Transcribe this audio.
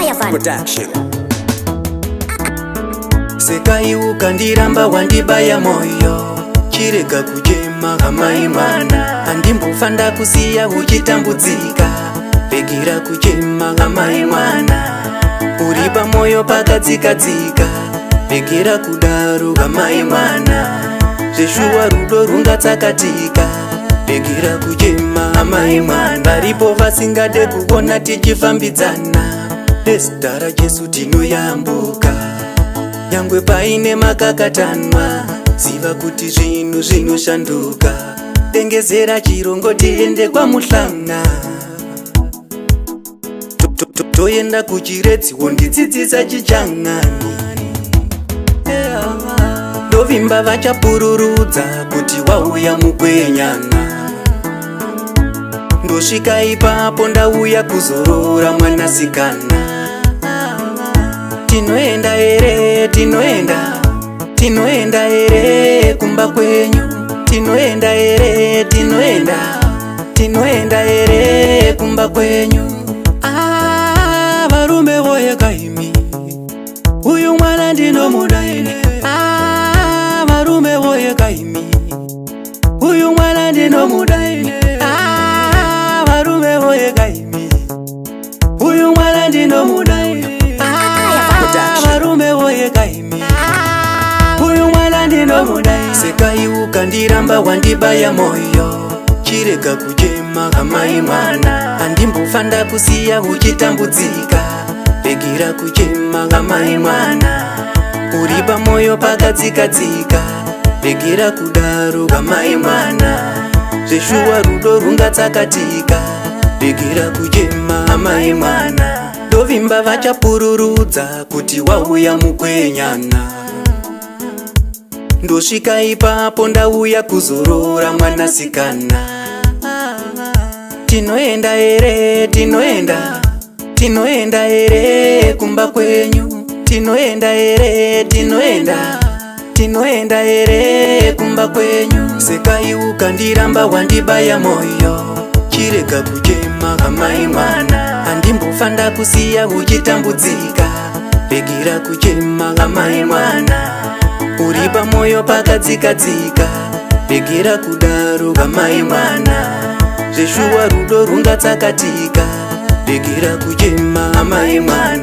Production. Sekai ukandiramba wandibaya moyo, chireka kujema hamaimana. Andimbofanda kusiya uchitambudzika, regira kujema hamaimana. Uripa moyo pakadzikadzika, regira kudaro hamaimana. Zveshuwa rudo rungatsakatika, regira kujema hamaimana. Varipo vasingade kuona tichifambidzana, nezita raJesu tinoyambuka. Nyangwe paine makakatanwa, ziva kuti zvinhu zvinoshanduka. Tengezera chirongo tiende kwamuhlanga, toenda kuchiredzi wondidzidzisa chichangani. Ndovimba vachapururudza kuti wauya mukwenyana. Ndosvika ipapo ndauya kuzorora mwanasikana. Tinoenda ere, tinoenda ere kumba kwenyu. Tinoenda ere, tinoenda ere kumba kwenyu. Varume voye kaimi, uyu mwana ndinomuda ine. Varume voye kaimi, uyu mwana ndinomuda ine. Varume voye kaimi, uyu mwana ndinomuda ine. Varume voye kaimi, uyu mwana ndinomuda ine. Sekai ukandiramba wandibaya moyo, chireka kujema hamaimana. Andimbofanda kusiya uchitambudzika, regira kujema hamaimana. Uripa moyo pakadzikadzika, regira kudaro hamaimana. Zveshuwa rudo rungatsakatika, regira kujema hamaimana. Ndovimba vachapururudza kuti wauya mukwenyana. Ndosvika ipapo ndauya kuzorora mwanasikana. Tinoenda ere, tinoenda ere kumba kwenyu. Tinoenda ere, tinoenda ere kumba kwenyu. Sekai ukandiramba wandibaya moyo, chireka kujema hamaimana. Andimbofanda kusiya uchitambudzika, regira kujema hamaimana. Uripa moyo pakadzikadzika, regira kudaro hamaimana. Zveshuwa rudo rungatsakatika, regira kujema hamaimana.